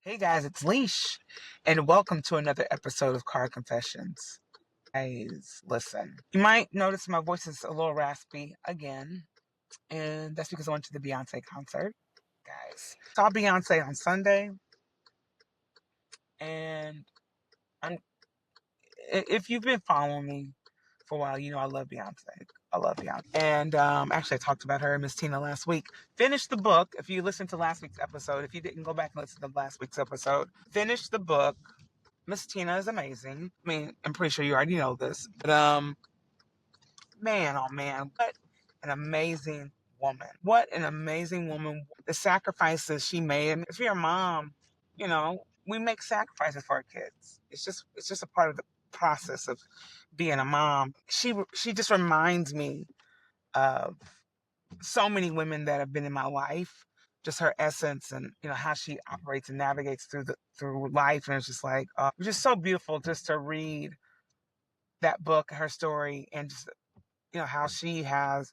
Hey guys, it's Leesh, and welcome to another episode of Car Confessions. Guys, listen. You might notice my voice is a little raspy again, and that's because I went to the Beyoncé concert. Guys, saw Beyoncé on Sunday, and I'm. If you've been following me for a while, you know I love Beyonce. I love Beyonce, and actually, I talked about her and Miss Tina last week. Finished the book. If you listened to last week's episode, if you didn't go back and listen to last week's episode, finish the book. Miss Tina is amazing. I mean, I'm pretty sure you already know this, but man, oh man, what an amazing woman! What an amazing woman! The sacrifices she made. I mean, if you're a mom, you know we make sacrifices for our kids. It's just a part of the process of being a mom. She just reminds me of so many women that have been in my life, just her essence and how she operates and navigates through life. And it's just like it's just so beautiful just to read that book, her story, and just how she has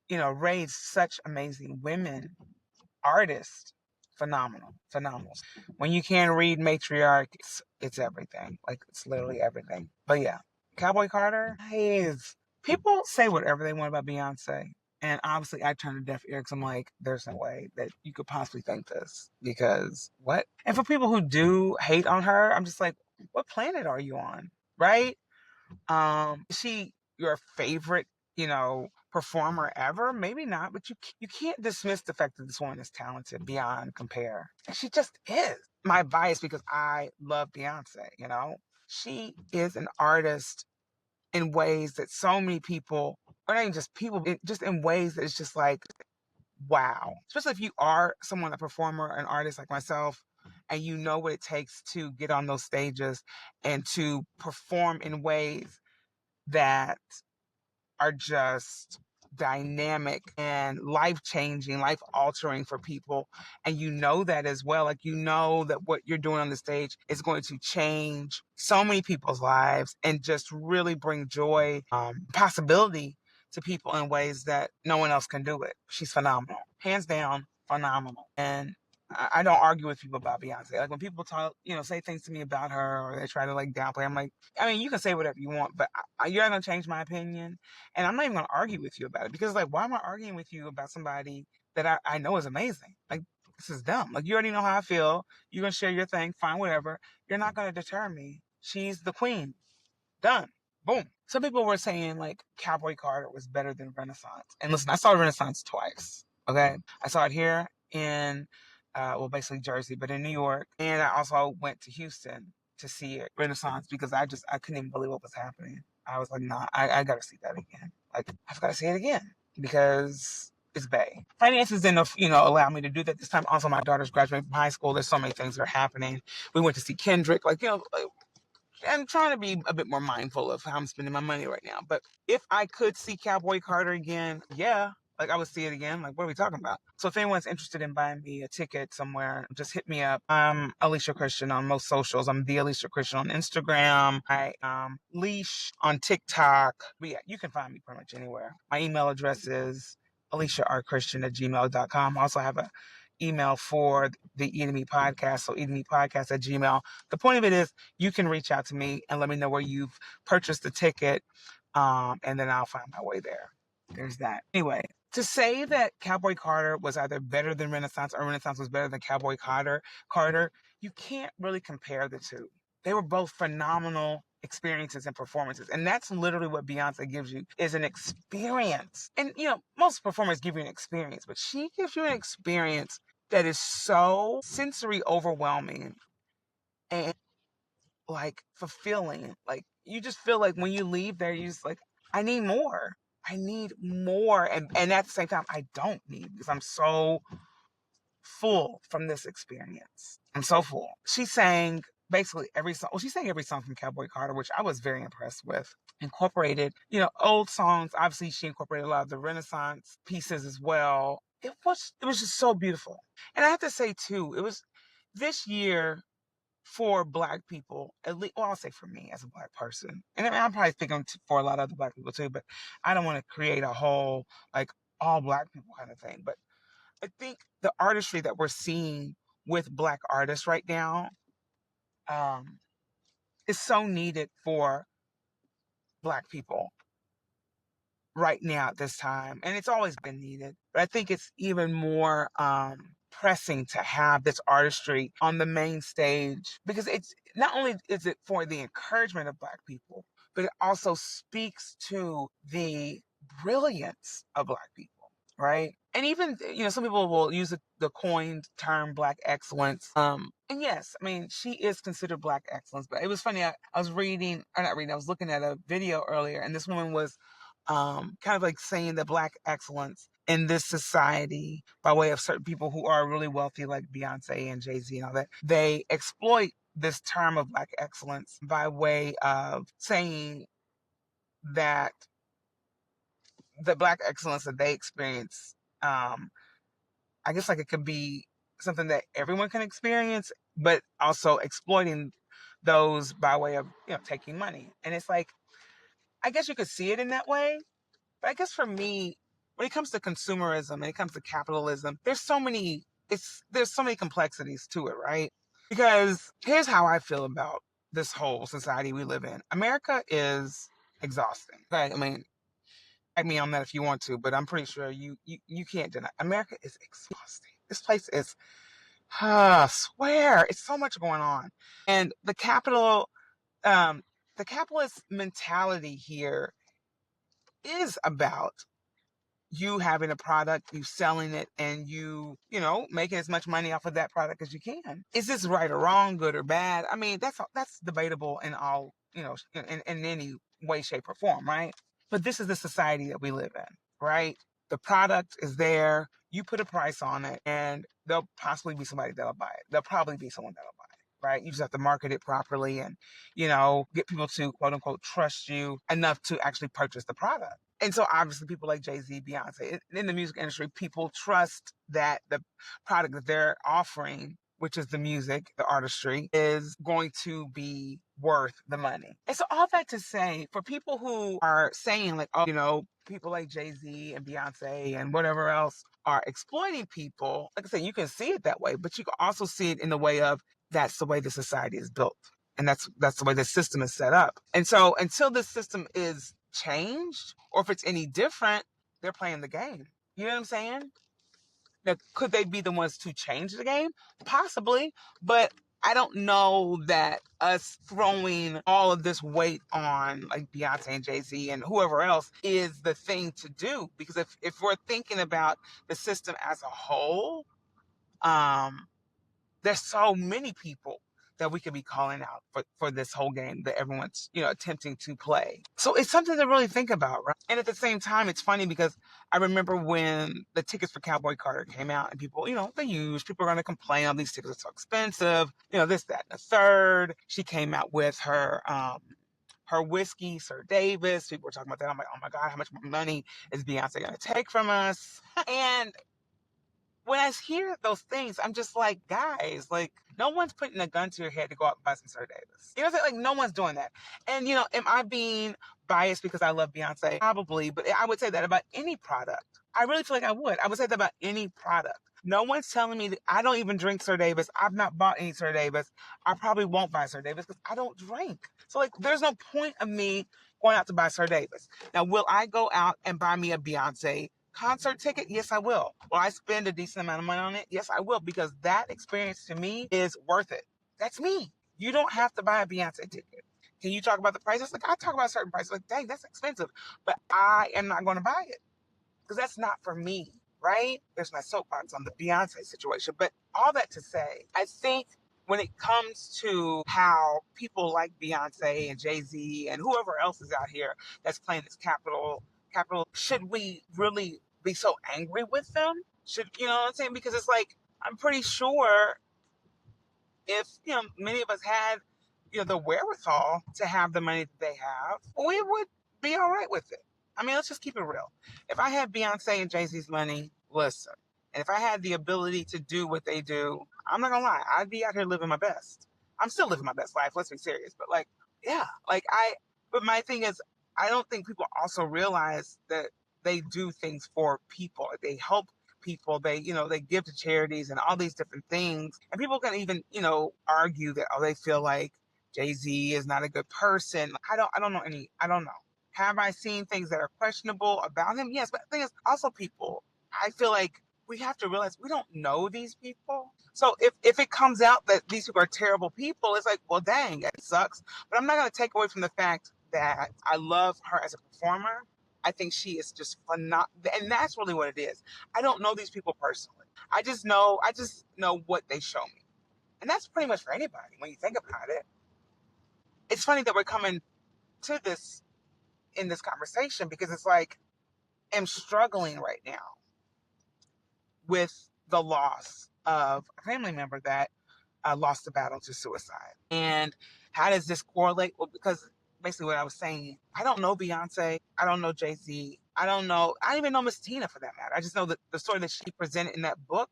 raised such amazing women, artists. Phenomenal. When you can read matriarch, it's everything. Like, it's literally everything. But yeah, Cowboy Carter is. People say whatever they want about Beyonce, and obviously I turn a deaf ear because I'm like, there's no way that you could possibly think this, because what? And for people who do hate on her, I'm just like, what planet are you on, right? Is she your favorite, performer ever? Maybe not, but you can't dismiss the fact that this woman is talented beyond compare. And she just is. My bias, because I love Beyonce, She is an artist in ways that so many people, or not even just people, just in ways that it's just like, wow. Especially if you are someone, a performer, an artist like myself, and you know what it takes to get on those stages and to perform in ways that are just dynamic and life changing, life altering for people. And you know that as well. Like, you know that what you're doing on the stage is going to change so many people's lives and just really bring joy, possibility to people in ways that no one else can do it. She's phenomenal. Hands down, phenomenal. And I don't argue with people about Beyonce. Like, when people talk, say things to me about her, or they try to like downplay, I'm like, I mean, you can say whatever you want, but you're not gonna change my opinion, and I'm not even gonna argue with you about it, because, like, why am I arguing with you about somebody that I know is amazing? Like, this is dumb. Like, you already know how I feel. You're gonna share your thing, fine, whatever. You're not gonna deter me. She's the queen. Done. Boom. Some people were saying like Cowboy Carter was better than Renaissance. And listen, I saw Renaissance twice. Okay. I saw it here in basically Jersey, but in New York. And I also went to Houston to see it, Renaissance, because I couldn't even believe what was happening. I was like, nah, I gotta see that again. Like, I've gotta see it again, because it's Bay. Finances didn't, allow me to do that this time. Also, my daughter's graduating from high school. There's so many things that are happening. We went to see Kendrick. Like, I'm trying to be a bit more mindful of how I'm spending my money right now. But if I could see Cowboy Carter again, yeah, like, I would see it again. Like, what are we talking about? So if anyone's interested in buying me a ticket somewhere, just hit me up. I'm Alicia Christian on most socials. I'm the Alicia Christian on Instagram. I Leesh on TikTok. But yeah, you can find me pretty much anywhere. My email address is aliciarchristian@gmail.com. I also have a email for the Eating Me podcast. So eatingmepodcast@gmail. The point of it is, you can reach out to me and let me know where you've purchased the ticket, and then I'll find my way there. There's that. Anyway, to say that Cowboy Carter was either better than Renaissance or Renaissance was better than Cowboy Carter, you can't really compare the two. They were both phenomenal experiences and performances. And that's literally what Beyonce gives you, is an experience. And, most performers give you an experience, but she gives you an experience that is so sensory overwhelming and, like, fulfilling. Like, you just feel like when you leave there, you just like, I need more. I need more. And at the same time, I don't need, because I'm so full from this experience. I'm so full. She sang basically every song. Well, she sang every song from Cowboy Carter, which I was very impressed with. Incorporated, old songs. Obviously, she incorporated a lot of the Renaissance pieces as well. It was just so beautiful. And I have to say too, it was this year for Black people, at least. Well, I'll say for me as a Black person, and I'm probably speaking for a lot of other Black people too. But I don't want to create a whole, like, all Black people kind of thing. But I think the artistry that we're seeing with Black artists right now um, is so needed for Black people right now at this time, and it's always been needed. But I think it's even more pressing to have this artistry on the main stage because it's not only is it for the encouragement of Black people, but it also speaks to the brilliance of Black people. Right. And even, some people will use the coined term Black excellence. And yes, I mean, she is considered Black excellence, but it was funny. I was reading, or not reading, I was looking at a video earlier, and this woman was kind of like saying that Black excellence in this society, by way of certain people who are really wealthy, like Beyonce and Jay-Z and all that, they exploit this term of Black excellence by way of saying that the Black excellence that they experience, I guess like it could be something that everyone can experience, but also exploiting those by way of, taking money. And it's like, I guess you could see it in that way. But I guess for me, when it comes to consumerism, when it comes to capitalism, there's so many complexities to it, right? Because here's how I feel about this whole society we live in. America is exhausting. Right? I mean, fight me on that if you want to, but I'm pretty sure you can't deny America is exhausting. This place is I swear, it's so much going on. And um the capitalist mentality here is about you having a product, you selling it, and making as much money off of that product as you can. Is this right or wrong, good or bad? I mean, that's debatable in all, in any way, shape, or form, right? But this is the society that we live in, right? The product is there, you put a price on it, and there'll possibly be somebody that'll buy it. There'll probably be someone that'll buy it, right? You just have to market it properly and, get people to quote unquote trust you enough to actually purchase the product. And so obviously people like Jay-Z, Beyonce, in the music industry, people trust that the product that they're offering, which is the music, the artistry, is going to be worth the money. And so all that to say, for people who are saying like, oh, people like Jay-Z and Beyonce and whatever else are exploiting people, like I said, you can see it that way, but you can also see it in the way of that's the way the society is built. And that's the way the system is set up. And so until this system is changed, or if it's any different, they're playing the game. You know what I'm saying? Now, could they be the ones to change the game? Possibly, but I don't know that us throwing all of this weight on like Beyonce and Jay-Z and whoever else is the thing to do. Because if we're thinking about the system as a whole, um, there's so many people that we could be calling out for this whole game that everyone's, attempting to play. So it's something to really think about, right? And at the same time, it's funny because I remember when the tickets for Cowboy Carter came out and people, people are going to complain, oh, these tickets are so expensive, this, that, and the third. She came out with her whiskey, Sir Davis. People were talking about that. I'm like, oh my God, how much money is Beyonce going to take from us? And when I hear those things, I'm just like, guys, like, no one's putting a gun to your head to go out and buy some Sir Davis. You know what I'm saying? Like, no one's doing that. And, am I being biased because I love Beyonce? Probably, but I would say that about any product. I really feel like I would. I would say that about any product. No one's telling me that I don't even drink Sir Davis. I've not bought any Sir Davis. I probably won't buy Sir Davis because I don't drink. So, like, there's no point of me going out to buy Sir Davis. Now, will I go out and buy me a Beyonce concert ticket? Yes, I will. Will I spend a decent amount of money on it? Yes, I will, because that experience to me is worth it. That's me. You don't have to buy a Beyonce ticket. Can you talk about the prices? Like, I talk about certain prices. Like, dang, that's expensive. But I am not going to buy it because that's not for me, right? There's my soapbox on the Beyonce situation. But all that to say, I think when it comes to how people like Beyonce and Jay-Z and whoever else is out here that's playing this should we really be so angry with them? Should, you know what I'm saying? Because it's like, I'm pretty sure if, many of us had, the wherewithal to have the money that they have, we would be all right with it. I mean, let's just keep it real. If I had Beyonce and Jay-Z's money, listen, and if I had the ability to do what they do, I'm not gonna lie, I'd be out here living my best. I'm still living my best life, let's be serious. But like, yeah, but my thing is, I don't think people also realize that they do things for people. They help people. They give to charities and all these different things. And people can even, argue that, they feel like Jay-Z is not a good person. I don't know. Have I seen things that are questionable about him? Yes, but the thing is, also people, I feel like we have to realize we don't know these people. So if it comes out that these people are terrible people, it's like, well, dang, it sucks. But I'm not going to take away from the fact that I love her as a performer. I think she is just phenomenal, and that's really what it is. I don't know these people personally. I just know what they show me, and that's pretty much for anybody when you think about it. It's funny that we're coming to this in this conversation because it's like I'm struggling right now with the loss of a family member that lost the battle to suicide. And how does this correlate? Well, because basically what I was saying, I don't know Beyonce. I don't know Jay-Z. I don't even know Miss Tina for that matter. I just know that the story that she presented in that book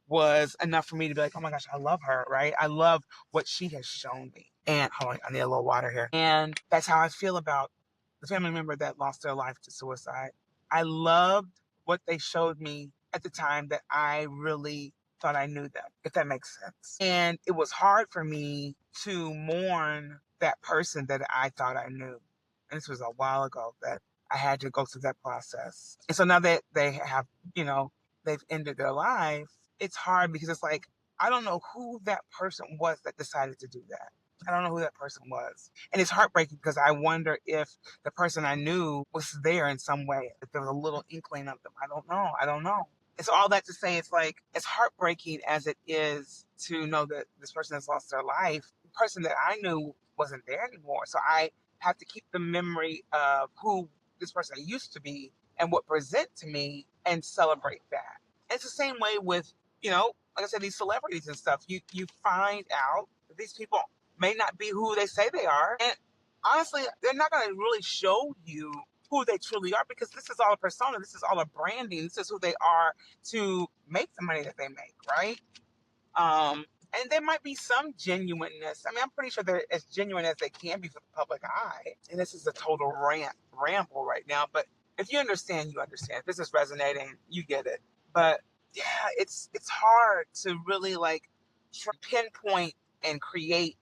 was enough for me to be like, oh my gosh, I love her, right? I love what she has shown me. And hold on, I need a little water here. And that's how I feel about the family member that lost their life to suicide. I loved what they showed me at the time that I really thought I knew them, if that makes sense. And it was hard for me to mourn that person that I thought I knew. And this was a while ago that I had to go through that process. And so now that they have, they've ended their life, it's hard because it's like, I don't know who that person was that decided to do that. I don't know who that person was. And it's heartbreaking because I wonder if the person I knew was there in some way, if there was a little inkling of them. I don't know. I don't know. And so all that to say, it's like, as heartbreaking as it is to know that this person has lost their life, the person that I knew wasn't there anymore. So I have to keep the memory of who this person used to be and what present to me and celebrate that. And it's the same way with, like I said, these celebrities and stuff. You find out that these people may not be who they say they are. And honestly, they're not going to really show you who they truly are because this is all a persona. This is all a branding. This is who they are to make the money that they make, right? And there might be some genuineness. I mean, I'm pretty sure they're as genuine as they can be for the public eye. And this is a total ramble right now. But if you understand, you understand. If this is resonating, you get it. But yeah, it's hard to really like pinpoint and create,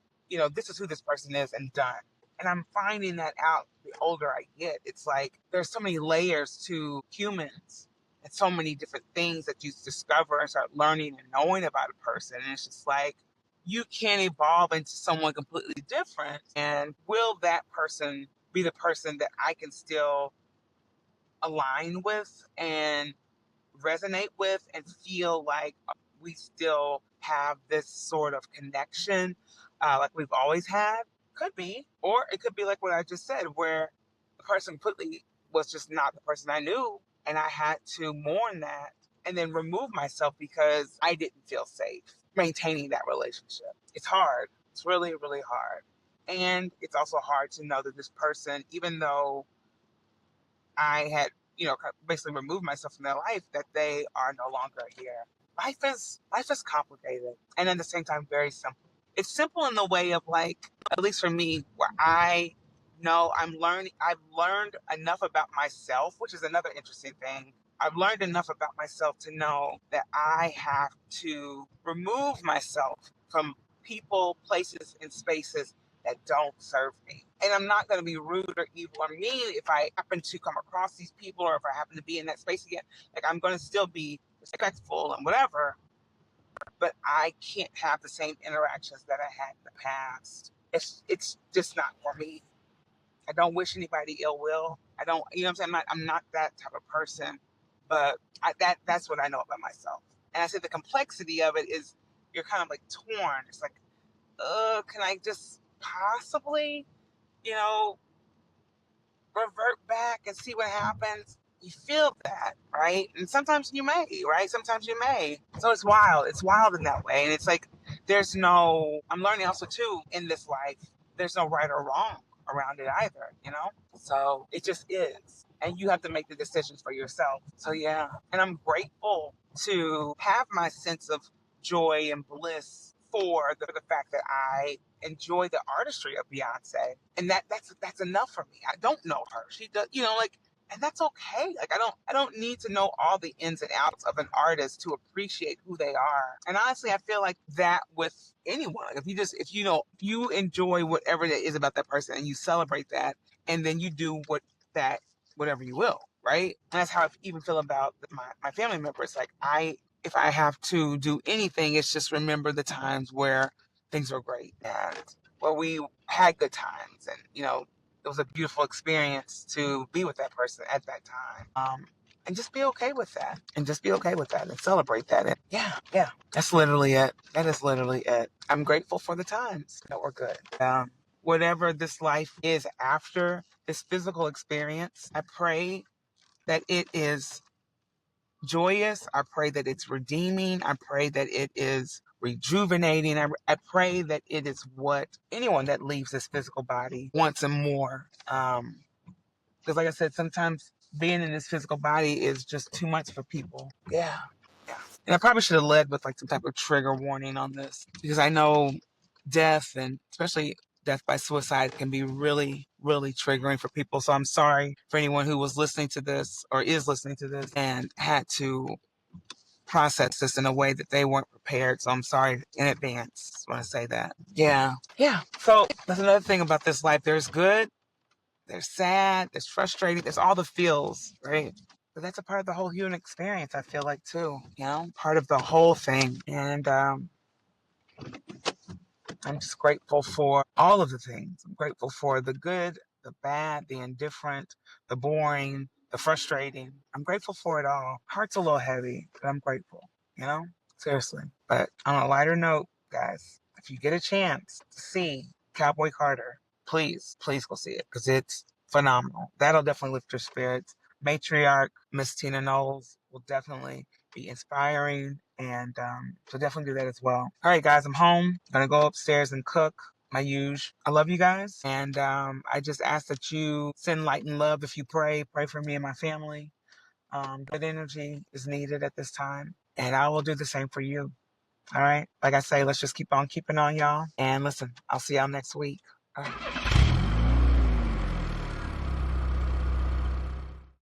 this is who this person is and done. And I'm finding that out the older I get. It's like there's so many layers to humans and so many different things that you discover and start learning and knowing about a person. And it's just like you can evolve into someone completely different. And will that person be the person that I can still align with and resonate with and feel like we still have this sort of connection like we've always had? Could be. Or it could be like what I just said, where the person completely was just not the person I knew, and I had to mourn that and then remove myself because I didn't feel safe maintaining that relationship. It's hard. It's really, really hard. And it's also hard to know that this person, even though I had, basically removed myself from their life, that they are no longer here. Life is complicated, and at the same time very simple. It's simple in the way of like, at least for me, where I know I've learned enough about myself, which is another interesting thing. I've learned enough about myself to know that I have to remove myself from people, places, and spaces that don't serve me. And I'm not going to be rude or evil or mean if I happen to come across these people or if I happen to be in that space again. Like, I'm going to still be respectful and whatever, but I can't have the same interactions that I had in the past. It's just not for me. I don't wish anybody ill will. I don't, what I'm saying? I'm not that type of person, but that's what I know about myself. And I say the complexity of it is you're kind of like torn. It's like, can I just possibly, you know, revert back and see what happens? You feel that, right? And sometimes you may, right? Sometimes you may. So it's wild. It's wild in that way. And it's like, I'm learning also too in this life, there's no right or wrong around it either, So it just is. And you have to make the decisions for yourself. So yeah. And I'm grateful to have my sense of joy and bliss for the fact that I enjoy the artistry of Beyonce. And that's enough for me. I don't know her. She does, like And that's okay. Like I don't need to know all the ins and outs of an artist to appreciate who they are. And honestly, I feel like that with anyone. If you just, if you know, if you enjoy whatever it is about that person and you celebrate that, and then you do that whatever you will, right? And that's how I even feel about my family members. Like if I have to do anything, it's just remember the times where things were great and where we had good times, and it was a beautiful experience to be with that person at that time. And just be okay with that. And just be okay with that and celebrate that. And yeah, that's literally it. That is literally it. I'm grateful for the times that were good. Whatever this life is after this physical experience, I pray that it is joyous. I pray that it's redeeming. I pray that it is rejuvenating. I pray that it is what anyone that leaves this physical body wants and more. Because like I said, sometimes being in this physical body is just too much for people. Yeah. Yeah. And I probably should have led with like some type of trigger warning on this, because I know death, and especially death by suicide, can be really, really triggering for people. So I'm sorry for anyone who was listening to this or is listening to this and had to process this in a way that they weren't prepared. So I'm sorry in advance when I say that. Yeah. Yeah. So that's another thing about this life. There's good, there's sad, there's frustrating, there's all the feels, right? But that's a part of the whole human experience, I feel like, too. Part of the whole thing. And I'm just grateful for all of the things. I'm grateful for the good, the bad, the indifferent, the boring, the frustrating. I'm grateful for it all. Heart's a little heavy, but I'm grateful, Seriously. But on a lighter note, guys, if you get a chance to see Cowboy Carter, please, please go see it, because it's phenomenal. That'll definitely lift your spirits. Matriarch Miss Tina Knowles will definitely be inspiring, and so definitely do that as well. All right, guys, I'm home. Gonna go upstairs and cook my usual. I love you guys, and I just ask that you send light and love. If you pray for me and my family. Good energy is needed at this time, and I will do the same for you. All right, like I say, let's just keep on keeping on, y'all. And listen, I'll see y'all next week. All right.